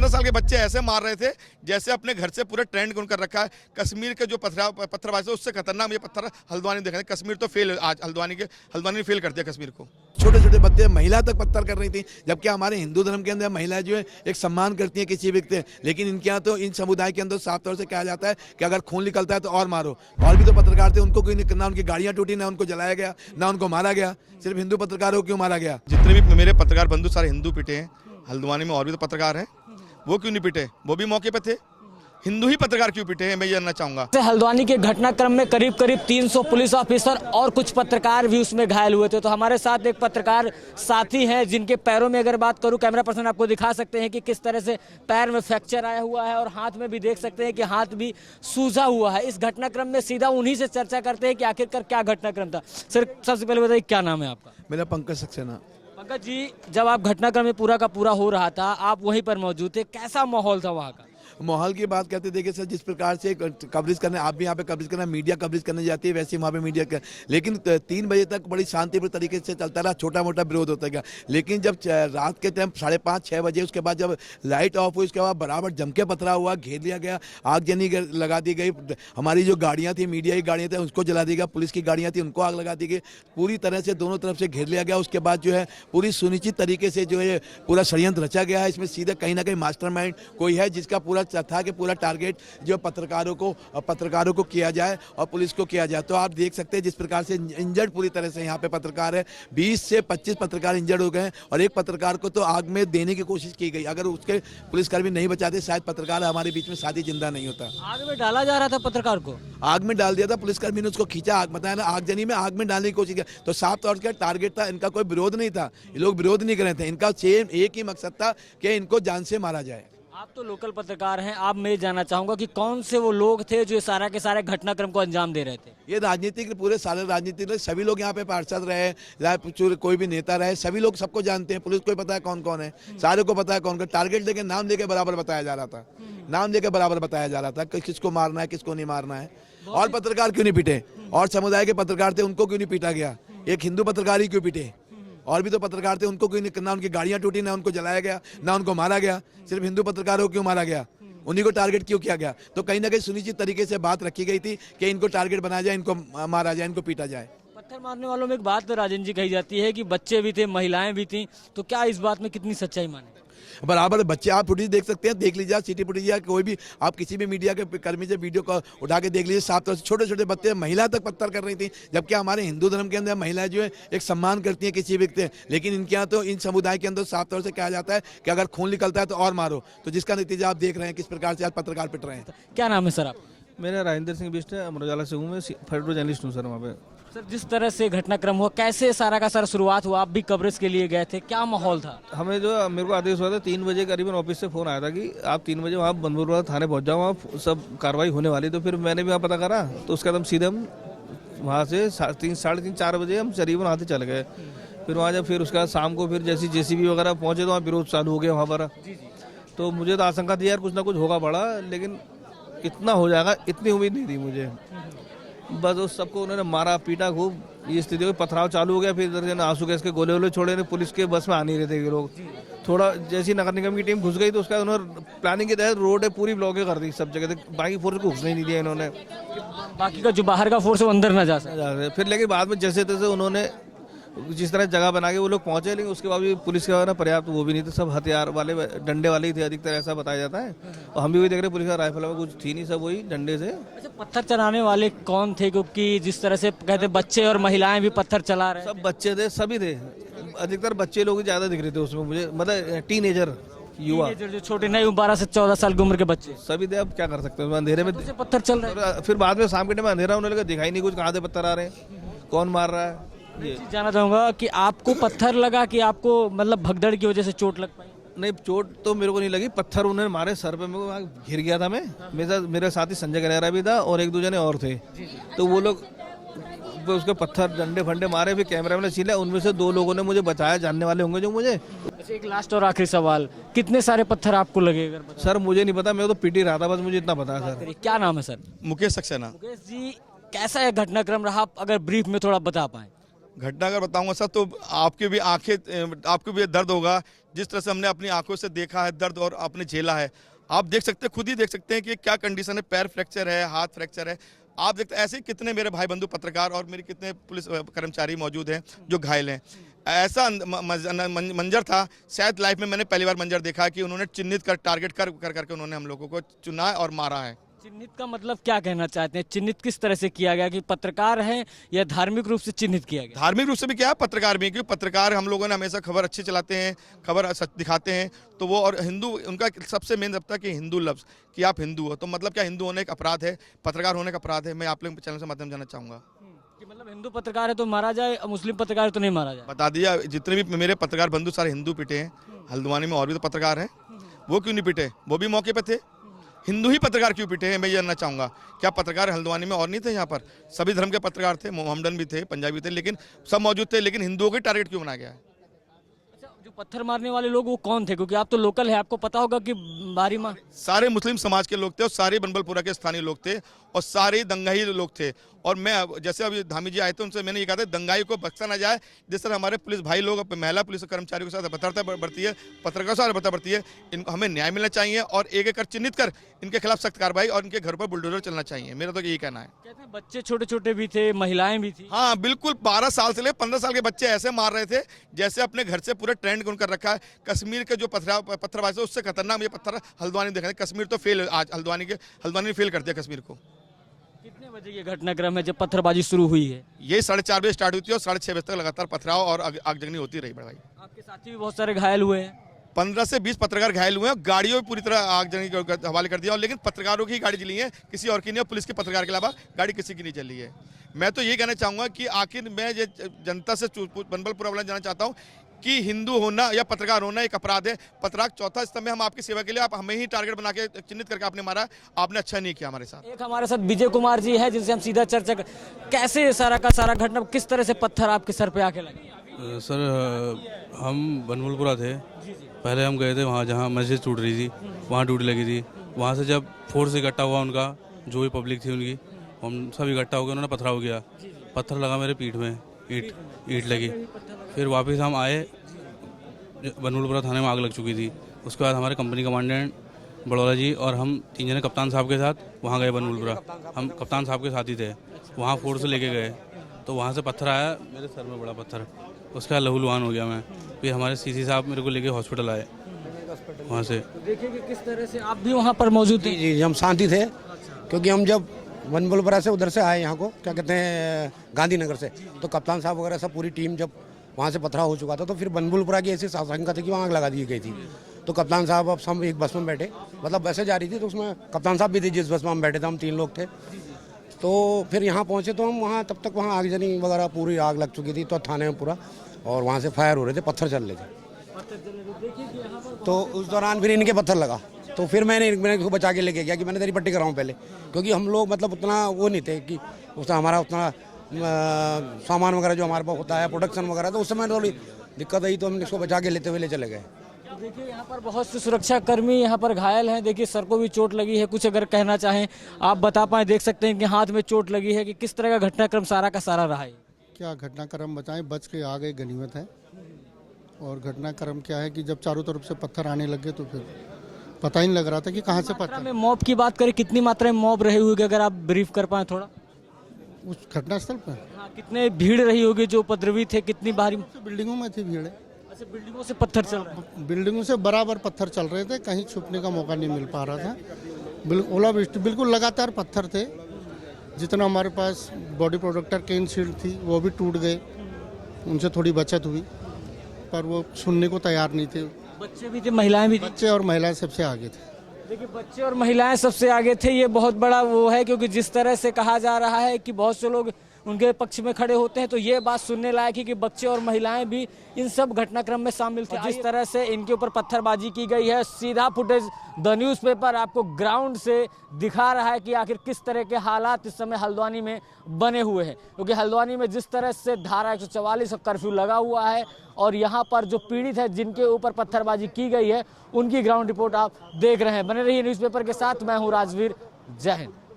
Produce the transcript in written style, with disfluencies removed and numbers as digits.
15 साल के बच्चे ऐसे मार रहे थे जैसे अपने घर से पूरे ट्रेंड कर रखा है। कश्मीर के जो पत्थरबाजी उससे खतरनाक ये पत्थर हल्द्वानी देखा है। कश्मीर तो फेल, आज हल्द्वानी ने फेल कर दिया कश्मीर को। छोटे छोटे बच्चे महिला तक पत्थर कर रही थी, जबकि हमारे हिंदू धर्म के अंदर महिलाएं जो है एक सम्मान करती हैं किसी व्यक्ति, लेकिन इनके यहाँ तो इन समुदाय के अंदर साफ तौर से कहा जाता है कि अगर खून निकलता है तो और मारो। और भी तो पत्रकार थे, उनको कोई ना उनकी गाड़ियां टूटी, ना उनको जलाया गया, ना उनको मारा गया। सिर्फ हिंदू पत्रकारों को क्यों मारा गया? जितने भी मेरे पत्रकार बंधु सारे हिंदू पिटे हैं। हल्द्वानी में और भी तो पत्रकार हैं, वो क्यों नहीं पिटे? वो भी मौके पे थे। हिंदू ही पत्रकार क्यों पिटे हैं, मैं जानना चाहूंगा। हल्द्वानी के घटनाक्रम में करीब 300 पुलिस ऑफिसर और कुछ पत्रकार भी उसमें घायल हुए थे। तो हमारे साथ एक पत्रकार साथी हैं जिनके पैरों में अगर बात करूं, कैमरा पर्सन आपको दिखा सकते हैं कि किस तरह से पैर में फ्रैक्चर आया हुआ है और हाथ में भी देख सकते हैं कि हाथ भी सूजा हुआ है। इस घटनाक्रम में सीधा उन्हीं से चर्चा करते हैं कि आखिरकार क्या घटनाक्रम था। सर, सबसे पहले बताइए क्या नाम है आपका? मेरा पंकज सक्सेना। पंकज जी, जब आप घटनाक्रम में पूरा का पूरा हो रहा था, आप वहीं पर मौजूद थे, कैसा माहौल था वहाँ का? माहौल की बात करते देखिए सर, जिस प्रकार से कवरेज करने, आप भी यहाँ पे कवरेज करना, मीडिया कवरेज करने जाती है, वैसे वहाँ पे मीडिया कर, लेकिन 3 बजे तक बड़ी शांतिपूर्ण तरीके से चलता रहा। छोटा मोटा विरोध होता गया, लेकिन जब रात के टाइम 5:30-6 बजे उसके बाद जब लाइट ऑफ हुई, उसके बाद बराबर जम के पथरा हुआ, घेर लिया गया, आगजनी लगा दी गई। हमारी जो गाड़ियाँ थी, मीडिया की गाड़ियाँ थी, उसको जला दी गया। पुलिस की गाड़ियाँ थी, उनको आग लगा दी गई। पूरी तरह से दोनों तरफ से घेर लिया गया। उसके बाद जो है पूरी सुनिश्चित तरीके से जो है पूरा षड्यंत्र रचा गया है। इसमें सीधे कहीं ना कहीं मास्टरमाइंड कोई है, जिसका पूरा था कि पूरा टारगेट जो पत्रकारों को किया जाए और पुलिस को किया जाए। तो आप देख सकते हैं जिस प्रकार से इंजर्ड पूरी तरह से यहाँ पे पत्रकार है, 20 से 25 पत्रकार इंजर्ड हो गए हैं और एक पत्रकार को तो आग में देने की कोशिश की गई। अगर उसके पुलिसकर्मी नहीं बचाते, शायद पत्रकार हमारे बीच में शादी जिंदा नहीं होता। आग में डाला जा रहा था पत्रकार को, आग में डाल दिया था, पुलिसकर्मी ने उसको खींचा, आग बताया ना, आगजनी में आग में डालने की कोशिश की। तो साफ तौर से टारगेट था, इनका कोई विरोध नहीं था, ये लोग विरोध नहीं कर रहे थे, इनका सेम एक ही मकसद था कि इनको जान से मारा जाए। आप तो लोकल पत्रकार हैं, आप मैं जानना चाहूंगा कि कौन से वो लोग थे जो सारा के सारे घटनाक्रम को अंजाम दे रहे थे? ये राजनीतिक, पूरे सारे राजनीतिक सभी लोग यहाँ पे पार्षद रहे, कोई भी नेता रहे, सभी लोग सबको जानते हैं। पुलिस को पता है कौन कौन है, सारे को पता है कौन कौन। टारगेट लेके, नाम लेके बराबर बताया जा रहा था, नाम लेके बराबर बताया जा रहा था कि किसको मारना है, किसको नहीं मारना है। और पत्रकार क्यों नहीं पीटे? और समुदाय के पत्रकार थे, उनको क्यों नहीं पीटा गया? एक हिंदू पत्रकार ही क्यों पीटे? और भी तो पत्रकार थे, उनको क्यों नहीं, ना उनकी गाड़ियां टूटी, ना उनको जलाया गया, ना उनको मारा गया। सिर्फ हिंदू पत्रकारों को क्यों मारा गया? उन्हीं को टारगेट क्यों किया गया? तो कहीं ना कहीं सुनिश्चित तरीके से बात रखी गई थी कि इनको टारगेट बनाया जाए, इनको मारा जाए, इनको पीटा जाए। पत्थर मारने वालों में एक बात तो राजन जी कही जाती है कि बच्चे भी थे, महिलाएं भी थी, तो क्या इस बात में कितनी सच्चाई माने? बराबर बच्चे, आप फुटेज देख सकते हैं, देख लीजिए, सिटी फुटेज या कोई भी आप किसी भी मीडिया के कर्मी से वीडियो को उठा के देख लीजिए। साफ तौर से छोटे छोटे बच्चे, महिला तक पत्थर कर रही थी, जबकि हमारे हिंदू धर्म के अंदर महिलाएं जो है एक सम्मान करती हैं किसी व्यक्ति, लेकिन इनके यहाँ तो इन समुदाय के अंदर साफ तौर से कहा जाता है कि अगर खून निकलता है तो और मारो। तो जिसका नतीजा आप देख रहे हैं किस प्रकार से आज पत्रकार पिट रहे हैं। क्या नाम है सर आप? मेरा राजेंद्र सिंह बिष्ट है, अमर उजाला से हूँ, मैं फोटो जर्नलिस्ट हूँ सर। वहाँ पे सर, जिस तरह से घटनाक्रम हुआ, कैसे सारा का सारा शुरुआत हुआ? आप भी कवरेज के लिए गए थे, क्या माहौल था? हमें जो मेरे को आदेश हुआ था 3 बजे करीबन ऑफिस से फ़ोन आया था कि आप 3 बजे वहाँ बंदूरवाला थाने पहुँच जाओ, वहाँ सब कार्रवाई होने वाली। तो फिर मैंने भी वहाँ पता करा, तो उसके बाद हम सीधे वहाँ से 3-4 बजे हम करीबन वहाँ से चल गए। फिर वहाँ जब फिर उसके बाद शाम को फिर जैसी JCB वगैरह पहुँचे तो वहाँ विरोध चालू हो गया वहाँ पर। तो मुझे तो आशंका थी यार कुछ ना कुछ होगा बड़ा, लेकिन इतना हो जाएगा इतनी उम्मीद नहीं थी मुझे। बस उस सबको उन्होंने मारा पीटा खूब, ये स्थिति हुई, पथराव चालू हो गया। फिर इधर आंसू गैस के गोले वोले छोड़े, पुलिस के बस में आ नहीं रहे थे ये लोग। थोड़ा जैसी नगर निगम की टीम घुस गई तो उसका उन्होंने प्लानिंग के तहत रोड पूरी ब्लॉकें कर दी सब जगह, बाकी फोर्स को घुसने नहीं दिया इन्होंने। बाकी का जो बाहर का फोर्स है वो अंदर ना जा सके। फिर लेकिन बाद में जैसे तैसे उन्होंने जिस तरह जगह बना के वो लोग पहुंचे, लेकिन उसके बाद भी पुलिस का ना पर्याप्त वो भी नहीं थे, सब हथियार वाले डंडे वाले ही थे अधिकतर, ऐसा बताया जाता है। और हम भी वही देख रहे पुलिस का राइफल में कुछ थी नहीं, सब वही डंडे से। अच्छा, पत्थर चलाने वाले कौन थे? क्योंकि जिस तरह से कहते बच्चे और महिलाएं भी पत्थर चला रहे, सब बच्चे थे, सभी थे, अधिकतर बच्चे लोग ज्यादा दिख रहे थे उसमें मुझे, मतलब टीनेजर युवा जो छोटे नहीं 12 से 14 साल की उम्र के बच्चे सभी थे। अब क्या कर सकते हैं, अंधेरे में पत्थर चल रहे हैं। फिर बाद में शाम के टाइम अंधेरा होने लगा, दिखाई नहीं कुछ, कहाँ से पत्थर आ रहे हैं, कौन मार रहा है। ये जानना चाहूंगा कि आपको पत्थर लगा कि आपको मतलब भगदड़ की वजह से चोट लग पाई? नहीं, चोट तो मेरे को नहीं लगी, पत्थर उन्होंने मारे सर पे, मेरे को घिर गया था मैं। मेरे साथी संजय गहरा भी था और 1-2 जने और थे। तो वो लोग उसके पत्थर डंडे फंडे मारे, फिर कैमरा में छीला, उनमें से 2 लोगों ने मुझे बचाया, जानने वाले होंगे जो मुझे। एक लास्ट और आखिरी सवाल, कितने सारे पत्थर आपको लगे? सर मुझे नहीं पता, मैं तो पीटी रहा था, बस मुझे इतना पता है सर। क्या नाम है सर? मुकेश सक्सेना। मुकेश जी, कैसा है घटनाक्रम रहा, अगर ब्रीफ में थोड़ा बता पाए? घटना अगर बताऊंगा सर तो आपके भी दर्द होगा। जिस तरह से हमने अपनी आंखों से देखा है दर्द और आपने झेला है, आप देख सकते हैं, खुद ही देख सकते हैं कि क्या कंडीशन है। पैर फ्रैक्चर है, हाथ फ्रैक्चर है। आप देखते ऐसे ही कितने मेरे भाई बंधु पत्रकार और मेरे कितने पुलिस कर्मचारी मौजूद हैं जो घायल हैं। ऐसा मंजर था, शायद लाइफ में मैंने पहली बार मंजर देखा कि उन्होंने चिन्हित कर टारगेट करके उन्होंने हम लोगों को चुना और मारा है। चिन्हित का मतलब क्या कहना चाहते हैं? चिन्हित किस तरह से किया गया कि पत्रकार हैं या धार्मिक रूप से चिन्हित किया गया? धार्मिक रूप से भी क्या है, पत्रकार भी, क्योंकि पत्रकार हम लोगों ने हमेशा खबर अच्छी चलाते हैं, खबर सच दिखाते हैं। तो वो और हिंदू, उनका सबसे मेन जब कि हिंदू लफ्ज़ कि आप हिंदू हो, तो मतलब क्या हिंदू होने का अपराध है, पत्रकार होने का अपराध है। मैं आप लोग चैनल से माध्यम जानना चाहूँगा कि मतलब हिंदू पत्रकार है तो मारा जाए, मुस्लिम पत्रकार है तो नहीं मारा जाए? बता दिया, जितने भी मेरे पत्रकार बंधु सारे हिंदू पिटे हैं। हल्द्वानी में और भी तो पत्रकार हैं, वो क्यों नहीं पिटे? वो भी मौके पे थे। हिंदू ही पत्रकार क्यों पिटे हैं, मैं ये जानना चाहूँगा। क्या पत्रकार हल्द्वानी में और नहीं थे? यहाँ पर सभी धर्म के पत्रकार थे, मोहम्मदन भी थे, पंजाबी थे, लेकिन सब मौजूद थे। लेकिन हिंदुओं को टारगेट क्यों बनाया गया है? अच्छा, जो पत्थर मारने वाले लोग वो कौन थे? क्योंकि आप तो लोकल है, आपको पता होगा कि बारी माँ सारे मुस्लिम समाज के लोग थे और सारे बनबलपुरा के स्थानीय लोग थे और सारे दंगाई लोग थे। और मैं जैसे अभी धामी जी आए थे, उनसे मैंने ये कहा था दंगाई को बख्शा ना जाए। जिस तरह हमारे पुलिस भाई लोग महिला पुलिस कर्मचारियों के साथ भद्रता बरती है, पत्रकारों के साथ भद्रता बरती है, इनको हमें न्याय मिलना चाहिए और एक एक कर चिन्हित कर इनके खिलाफ सख्त कार्रवाई और इनके घर पर बुलडोजर चलना चाहिए। मेरा तो यही कहना है। कहते हैं बच्चे छोटे छोटे भी थे, महिलाएं भी थी। हाँ बिल्कुल, 12 साल से लेकर 15 साल के बच्चे ऐसे मार रहे थे जैसे अपने घर से पूरा ट्रेंड कर रखा है। कश्मीर के जो पत्थरबाजी है उससे खतरनाक ये पत्थर हल्द्वानी देखा है। कश्मीर तो फेल, आज हल्द्वानी ने फेल कर दिया कश्मीर को। कितने बजे ये घटनाक्रम है जब पत्थरबाजी शुरू हुई है? ये 4:30 बजे स्टार्ट हुई थी और 6:30 बजे तक लगातार पथराव और आगजनी होती रही। बड़े भाई, आपके साथी भी बहुत सारे घायल हुए हैं। 15 से 20 पत्रकार घायल हुए हैं। गाड़ियों में पूरी तरह आगजनी के हवाले कर दिया और लेकिन पत्रकारों की गाड़ी जली है, किसी और की नहीं। पुलिस के पत्रकार के अलावा गाड़ी किसी की नहीं चली है। मैं तो ये कहना चाहूँगा कि आखिर मैं ये जनता से बनबलपुरा वाला जानना चाहता हूँ कि हिंदू होना या पत्रकार होना एक अपराध है। पत्रकार चौथा स्तंभ में, हम आपकी सेवा के लिए, आप हमें ही टारगेट बना के चिन्हित करके आपने मारा, आपने अच्छा नहीं किया हमारे साथ। एक हमारे साथ विजय कुमार जी है जिनसे हम सीधा चर्चा कैसे सारा का सारा घटना, किस तरह से पत्थर आपके सर पे आके लगे? सर हम बनबलपुरा थे, पहले हम गए थे वहाँ जहाँ मस्जिद टूट रही थी, वहाँ ड्यूटी लगी थी। वहाँ से जब फोर्स इकट्ठा हुआ उनका, जो भी पब्लिक थी उनकी, हम सब इकट्ठा हो गए, उन्होंने पथराव किया। पत्थर लगा मेरे पीठ में, ईंट लगी। फिर वापस हम आए, बनबलपुरा थाने में आग लग चुकी थी। उसके बाद हमारे कंपनी कमांडेंट बड़ौदा जी और हम 3 जने कप्तान साहब के साथ वहाँ गए बनबलपुरा। हम कप्तान साहब के साथ ही थे, वहाँ फोर्स से लेके गए। तो वहाँ से पत्थर आया मेरे सर में, बड़ा पत्थर, उसका लहूलुहान हो गया मैं। फिर हमारे सीसी साहब मेरे को लेके हॉस्पिटल आए वहाँ से। देखिए कि किस तरह से आप भी वहाँ पर मौजूद थे। जी, हम शांति थे, क्योंकि हम जब बनबलपुरा से उधर से आए यहाँ को, क्या कहते हैं, गांधीनगर से, तो कप्तान साहब वगैरह सब पूरी टीम जब वहाँ से पथराव हो चुका था, तो फिर बनबलपुरा की ऐसी आशंका थी कि वहाँ आग लगा दी गई थी। तो कप्तान साहब, अब हम एक बस में बैठे, मतलब बसें जा रही थी, तो उसमें कप्तान साहब भी थे जिस बस में हम बैठे थे, हम 3 लोग थे। तो फिर यहाँ पहुँचे तो हम वहाँ, तब तक वहाँ आगजनी वगैरह पूरी आग लग चुकी थी, तो थाने में पूरा, और वहाँ से फायर हो रहे थे, पत्थर चल रहे थे। तो उस दौरान फिर इनके पत्थर लगा, तो फिर मैंने इसको बचा के लेके गया कि मैंने तेरी पट्टी कराऊँ पहले, क्योंकि हम लोग मतलब उतना वो नहीं थे कि उसका हमारा उतना सामान वगैरह जो हमारे पास होता है, प्रोडक्शन वगैरह, तो उस समय थोड़ी दिक्कत आई, तो हमने इसको बचा के लेते हुए ले चले गए। देखिए यहाँ पर बहुत से सुरक्षा कर्मी यहाँ पर घायल हैं। देखिए सर को भी चोट लगी है। कुछ अगर कहना चाहें आप बता पाएं, देख सकते हैं कि हाथ में चोट लगी है, कि किस तरह का घटनाक्रम सारा का सारा रहा है? क्या घटनाक्रम बताएं, बच के आ गए गनीमत है। और घटनाक्रम क्या है कि जब चारों तरफ से पत्थर आने लगे तो फिर पता ही नहीं लग रहा था कि कहाँ से पत्थर। में मॉब की बात करें, कितनी मात्रा में मॉब रही होगी, अगर आप ब्रीफ कर पाएं थोड़ा उस घटनास्थल पर? हाँ, कितने भीड़ रही होगी जो उपद्रवी थे, कितनी भारी? बिल्डिंगों में थी भीड़। अच्छा, बिल्डिंगों से पत्थर चल रहे? बिल्डिंगों से बराबर पत्थर चल रहे थे, कहीं छुपने का मौका नहीं मिल पा रहा था। ओलावृष्टि, बिल्कुल लगातार पत्थर थे। जितना हमारे पास बॉडी प्रोटेक्टर केन शील्ड थी वो भी टूट गए, उनसे थोड़ी बचत हुई, पर वो सुनने को तैयार नहीं थे। बच्चे भी थे, महिलाएं भी थी? बच्चे और महिलाएं सबसे आगे थे। देखिए बच्चे और महिलाएं सबसे आगे थे, ये बहुत बड़ा वो है, क्योंकि जिस तरह से कहा जा रहा है कि बहुत से लोग उनके पक्ष में खड़े होते हैं, तो ये बात सुनने लायक है कि बच्चे और महिलाएं भी इन सब घटनाक्रम में शामिल थे। जिस तरह से इनके ऊपर पत्थरबाजी की गई है, सीधा फुटेज द न्यूज़पेपर आपको ग्राउंड से दिखा रहा है कि आखिर किस तरह के हालात इस समय हल्द्वानी में बने हुए हैं। क्योंकि हल्द्वानी में जिस तरह से धारा 144 का कर्फ्यू लगा हुआ है और यहाँ पर जो पीड़ित है जिनके ऊपर पत्थरबाजी की गई है, उनकी ग्राउंड रिपोर्ट आप देख रहे हैं। बने रहिए न्यूज़पेपर के साथ, मैं हूँ राजवीर। जय हिंद।